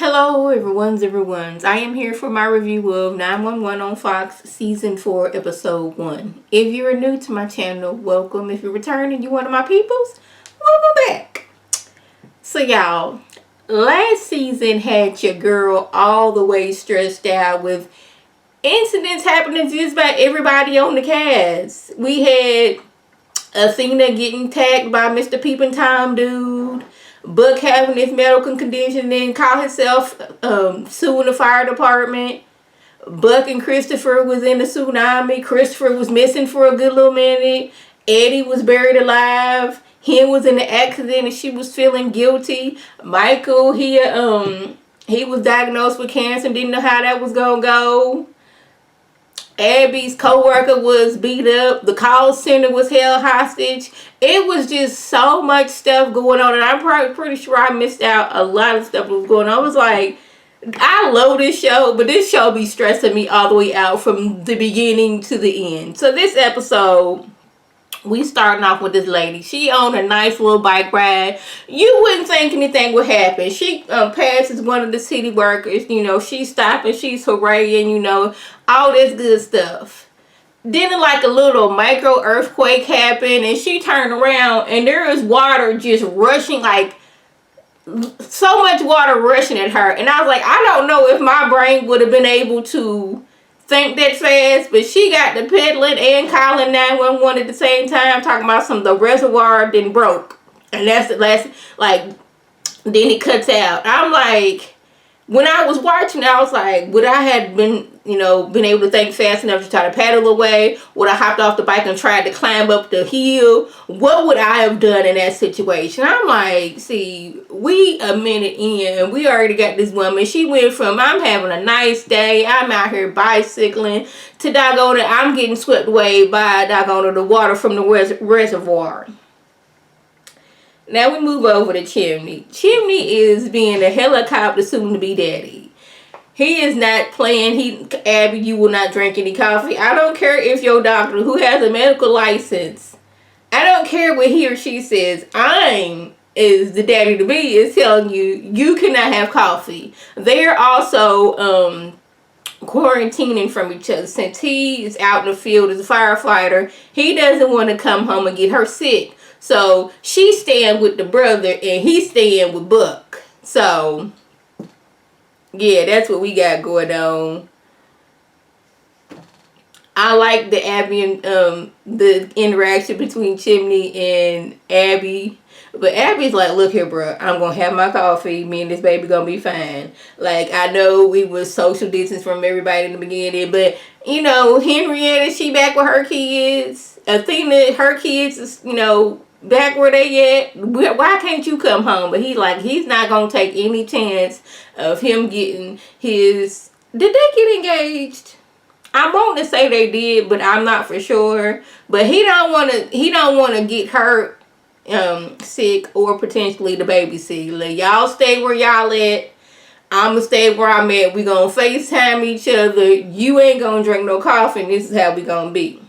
Hello, everyone's. I am here for my review of 911 on Fox Season 4, Episode 1. If you're new to my channel, welcome. If you're returning, you're one of my peoples, welcome back. So, y'all, last season had your girl all the way stressed out with incidents happening to just about everybody on the cast. We had Athena getting tagged by Mr. Peeping Tom dude. Buck having his medical condition and call himself suing the fire department. Buck and Christopher was in the tsunami. Christopher was missing for a good little minute. Eddie was buried alive. Him was in the accident and she was feeling guilty. Michael, he was diagnosed with cancer and didn't know how that was gonna go. Abby's co-worker was beat up. The call center was held hostage. It was just so much stuff going on. And I'm probably pretty sure I missed out a lot of stuff that was going on. I was like, I love this show, but this show be stressing me all the way out from the beginning to the end. So this episode, we starting off with this lady. She on a nice little bike ride. You wouldn't think anything would happen. She passes one of the city workers. She's stopping. She's hooraying. All this good stuff. Then like a little micro earthquake happened, and she turned around, and there is water just rushing, like so much water rushing at her. And I was like, I don't know if my brain would have been able to think that fast, but she got the peddling and calling 911 at the same time, talking about the reservoir then broke, and that's the last. Like, then it cuts out. I'm like, when I was watching, I was like, would I have been able to think fast enough to try to paddle away? Would I hopped off the bike and tried to climb up the hill? What would I have done in that situation? I'm like, see, we a minute in, and we already got this woman. She went from, I'm having a nice day, I'm out here bicycling, to doggone, I'm getting swept away by doggone the water from the reservoir. Now we move over to Chimney. Chimney is being a helicopter soon-to-be daddy. He is not playing. Abby, you will not drink any coffee. I don't care if your doctor, who has a medical license, I don't care what he or she says, is the daddy to be, is telling you cannot have coffee. They're also quarantining from each other. Since he is out in the field as a firefighter, he doesn't want to come home and get her sick. So she's staying with the brother and he's staying with Buck. So yeah, that's what we got going on. I like the Abby and the interaction between Chimney and Abby. But Abby's like, look here, bro, I'm going to have my coffee. Me and this baby going to be fine. Like, I know we was social distance from everybody in the beginning. But, Henrietta, she back with her kids. Athena, her kids is, back where they at. Why can't you come home? But he's not going to take any chance of him getting his... Did they get engaged? I want to say they did, but I'm not for sure. But he don't want to get her sick or potentially the baby sick. Like, y'all stay where y'all at. I'ma stay where I'm at. We gonna FaceTime each other. You ain't gonna drink no coffee, and this is how we gonna be.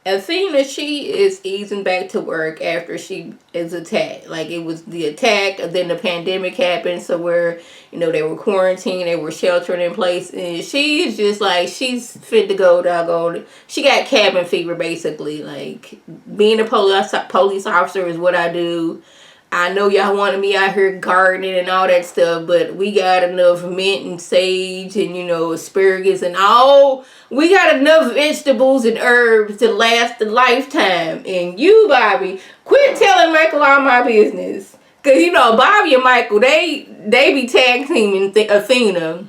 Athena, she is easing back to work after she is attacked. Like, it was the attack, then the pandemic happened, so where, they were quarantined, they were sheltering in place, and she's just like, she's fit to go doggone. She got cabin fever, basically. Like, being a police officer is what I do. I know y'all wanted me out here gardening and all that stuff, but we got enough mint and sage and, asparagus and all. We got enough vegetables and herbs to last a lifetime. And you, Bobby, quit telling Michael all my business. Because, Bobby and Michael, they be tag teaming Athena.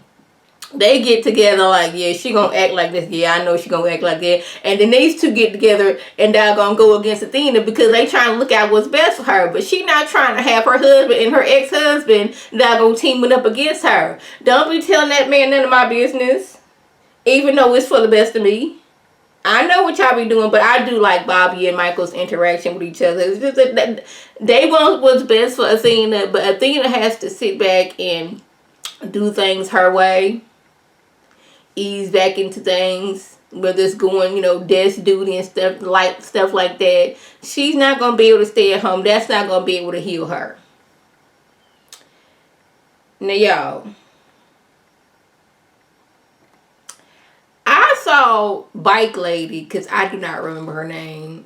They get together like, yeah, she gonna act like this. Yeah, I know she gonna act like that. And then these two get together and they're gonna go against Athena because they trying to look out what's best for her. But she not trying to have her husband and her ex-husband that gonna teaming up against her. Don't be telling that man none of my business. Even though it's for the best of me. I know what y'all be doing, but I do like Bobby and Michael's interaction with each other. It's just that they want what's best for Athena, but Athena has to sit back and do things her way. Ease back into things, whether it's going, desk duty and stuff like that. She's not gonna be able to stay at home. That's not gonna be able to heal her. Now, y'all, I saw Bike Lady, because I do not remember her name.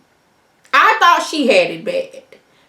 I thought she had it bad.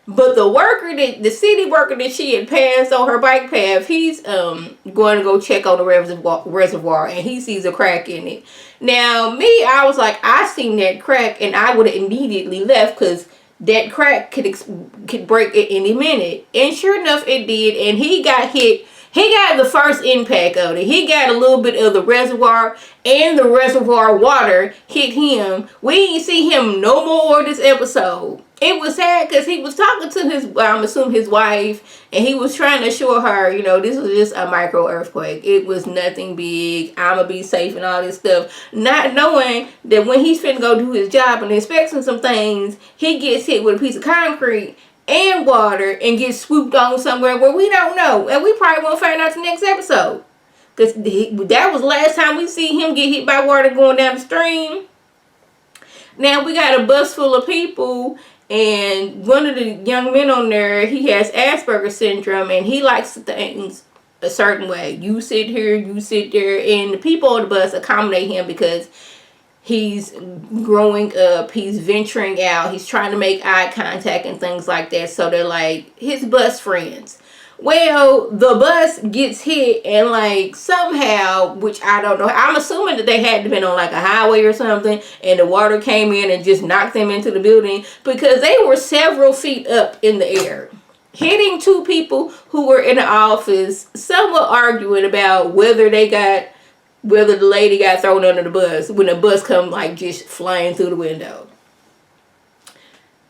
But the city worker that she had passed on her bike path, he's going to go check on the reservoir, and he sees a crack in it. Now, me, I was like, I seen that crack, and I would have immediately left, because that crack could break at any minute. And sure enough, it did, and he got hit. He got the first impact of it. He got a little bit of the reservoir, and the reservoir water hit him. We didn't see him no more this episode. It was sad because he was talking to I'm assuming his wife, and he was trying to assure her, this was just a micro earthquake. It was nothing big. I'ma be safe and all this stuff. Not knowing that when he's finna go do his job and inspecting some things, he gets hit with a piece of concrete and water and gets swooped on somewhere where we don't know. And we probably won't find out the next episode. Because that was the last time we see him get hit by water going down the stream. Now we got a bus full of people, and one of the young men on there, he has Asperger's syndrome, and he likes things a certain way. You sit here, you sit there, and the people on the bus accommodate him because he's growing up, he's venturing out, he's trying to make eye contact and things like that, so they're like his bus friends. Well, the bus gets hit, and somehow, which I don't know, I'm assuming that they had to been on a highway or something, and the water came in and just knocked them into the building, because they were several feet up in the air, hitting two people who were in the office, somewhat arguing about whether the lady got thrown under the bus when the bus come just flying through the window.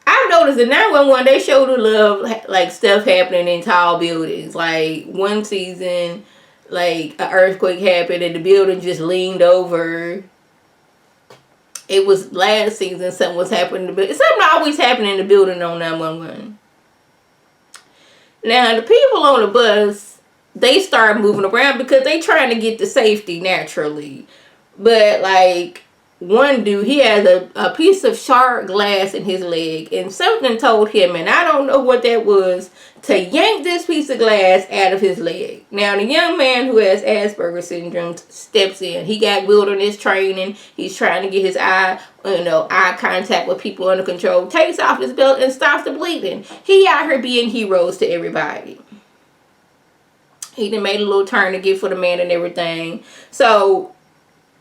I've noticed in 911 they showed a love stuff happening in tall buildings. One season, an earthquake happened and the building just leaned over. It was last season something was happening. Something always happened in the building on 911. Now the people on the bus, they start moving around because they trying to get to safety naturally. But one dude, he has a piece of sharp glass in his leg, and something told him, and I don't know what that was, to yank this piece of glass out of his leg. Now the young man who has Asperger's syndrome steps in. He got wilderness training. He's trying to get his eye contact with people under control. Takes off his belt and stops the bleeding. He out here being heroes to everybody. He done made a little turn to get for the man and everything. So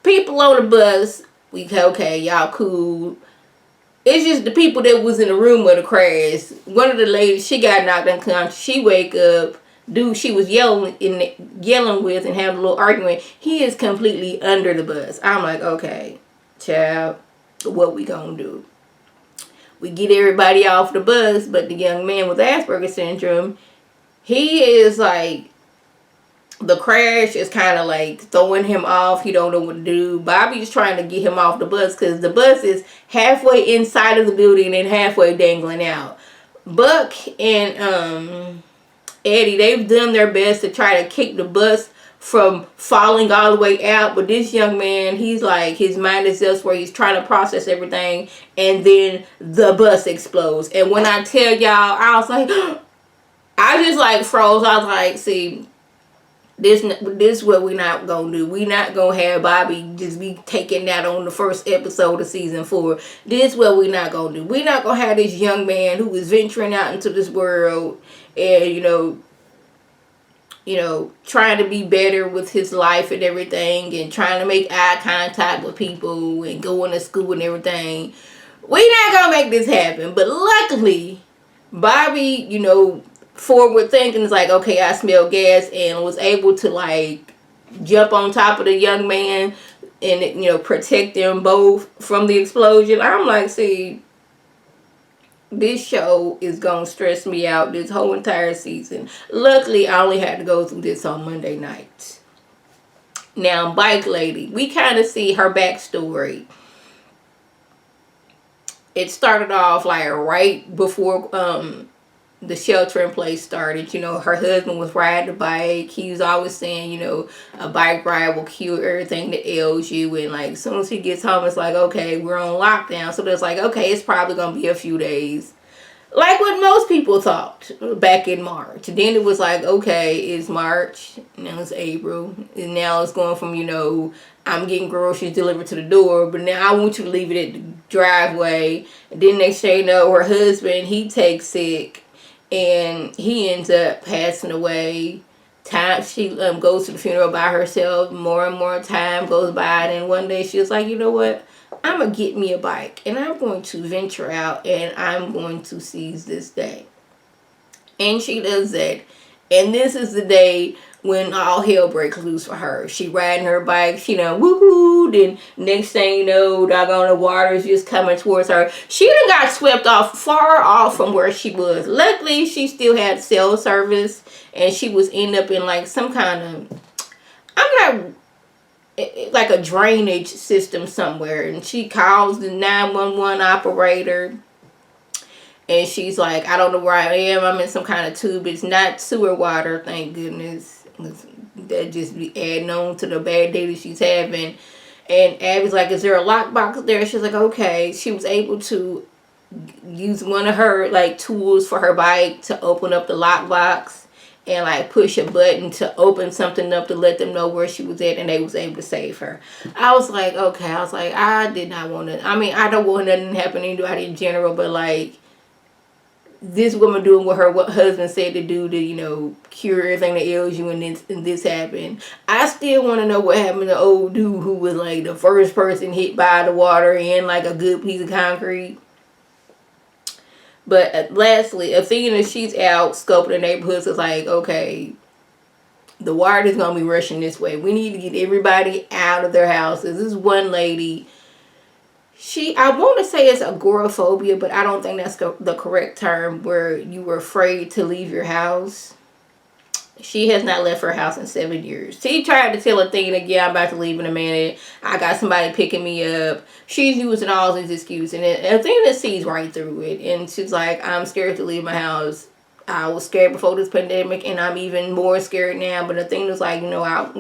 people on the bus, okay, y'all cool. It's just the people that was in the room with the crash. One of the ladies, she got knocked unconscious. She wake up. Dude she was yelling with and having a little argument, he is completely under the bus. I'm like, okay, child, what we gonna do? We get everybody off the bus, but the young man with Asperger's syndrome, he is the crash is kind of throwing him off. He don't know what to do. Bobby's trying to get him off the bus because the bus is halfway inside of the building and halfway dangling out. Buck and Eddie, they've done their best to try to kick the bus from falling all the way out, but this young man, he's his mind is elsewhere. He's trying to process everything, and then the bus explodes. And when I tell y'all, I was I just froze. I was see, this what we're not gonna do. We not gonna have Bobby just be taking that on the first episode of season 4. This what we not gonna do. We not gonna have this young man who is venturing out into this world and trying to be better with his life and everything, and trying to make eye contact with people and going to school and everything. We not gonna make this happen. But luckily, Bobby, forward thinking is okay, I smell gas, and was able to jump on top of the young man and protect them both from the explosion. I'm see, this show is gonna stress me out this whole entire season. Luckily, I only had to go through this on Monday night. Now, Bike Lady, we kind of see her backstory. It started off right before the shelter in place started. Her husband was riding a bike. He was always saying, a bike ride will cure everything that ails you. And as soon as he gets home, it's okay, we're on lockdown. So there's okay, it's probably gonna be a few days. Like what most people thought back in March. Then it was like, okay, it's March, now it's April, and now it's going from, I'm getting groceries delivered to the door, but now I want you to leave it at the driveway. And then next thing you know, her husband, he takes sick, and he ends up passing away. She goes to the funeral by herself. More and more time goes by, and one day she was like, you know what? I'm going to get me a bike, and I'm going to venture out, and I'm going to seize this day. And she does that. And this is the day when all hell breaks loose for her. She riding her bike, woohoo. Then next thing you know, doggone the water is just coming towards her. She done got swept off, far off from where she was. Luckily, she still had cell service, and she was end up in like some kind of, like a drainage system somewhere. And she calls the 911 operator. And she's like, I don't know where I am. I'm in some kind of tube. It's not sewer water, thank goodness. That just be adding on to the bad day that she's having. And Abby's like, is there a lockbox there? She's like, okay. She was able to use one of her like tools for her bike to open up the lockbox and like push a button to open something up to let them know where she was at, and they was able to save her. I was like, okay. I was like, I did not want to. I mean, I don't want nothing to happen to anybody in general, but like, this woman doing what her husband said to do to, cure everything that ails you, and this happened. I still want to know what happened to old dude who was like the first person hit by the water in like a good piece of concrete. But lastly, Athena, she's out scoping the neighborhoods. It's like, okay, the water is going to be rushing this way. We need to get everybody out of their houses. This one lady, I want to say it's agoraphobia, but I don't think that's the correct term, where you were afraid to leave your house. She has not left her house in 7 years. She tried to tell Athena, yeah, I'm about to leave in a minute. I got somebody picking me up. She's using all these excuses. And Athena sees right through it. And she's like, I'm scared to leave my house. I was scared before this pandemic, and I'm even more scared now. But Athena's like,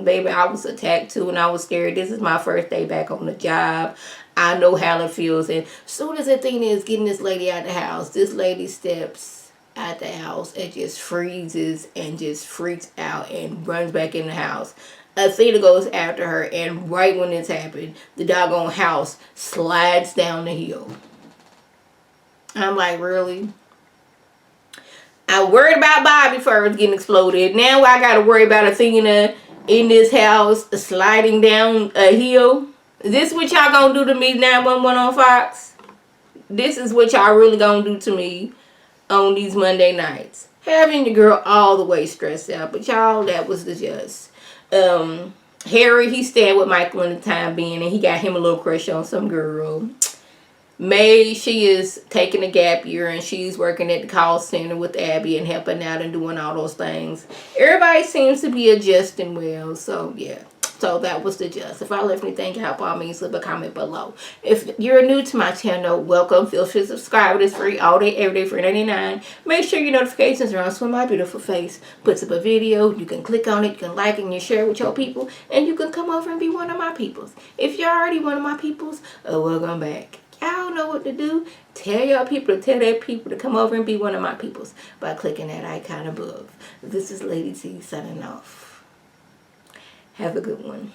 baby, I was attacked too, and I was scared. This is my first day back on the job. I know how it feels. And as soon as Athena is getting this lady out of the house, this lady steps at the house and just freezes and just freaks out and runs back in the house. Athena goes after her, and right when this happened, the doggone house slides down the hill. I'm like, really? I worried about Bobby first getting exploded. Now I gotta worry about Athena in this house sliding down a hill. Is this what y'all gonna do to me, 911 on Fox? This is what y'all really gonna do to me on these Monday nights. Having your girl all the way stressed out. But y'all, that was the just. Harry, he stayed with Michael in the time being, and he got him a little crush on some girl. May, she is taking a gap year, and she's working at the call center with Abby and helping out and doing all those things. Everybody seems to be adjusting well, so yeah. So that was the just. If I left anything out, by all means, leave a comment below. If you're new to my channel, welcome. Feel free to subscribe. It is free all day, every day, for $3.99. Make sure your notifications are on so when my beautiful face puts up a video. You can click on it, you can like it, and you share it with your people, and you can come over and be one of my peoples. If you're already one of my peoples, welcome back. Y'all know what to do. Tell your people to tell their people to come over and be one of my peoples by clicking that icon above. This is Lady T signing off. Have a good one.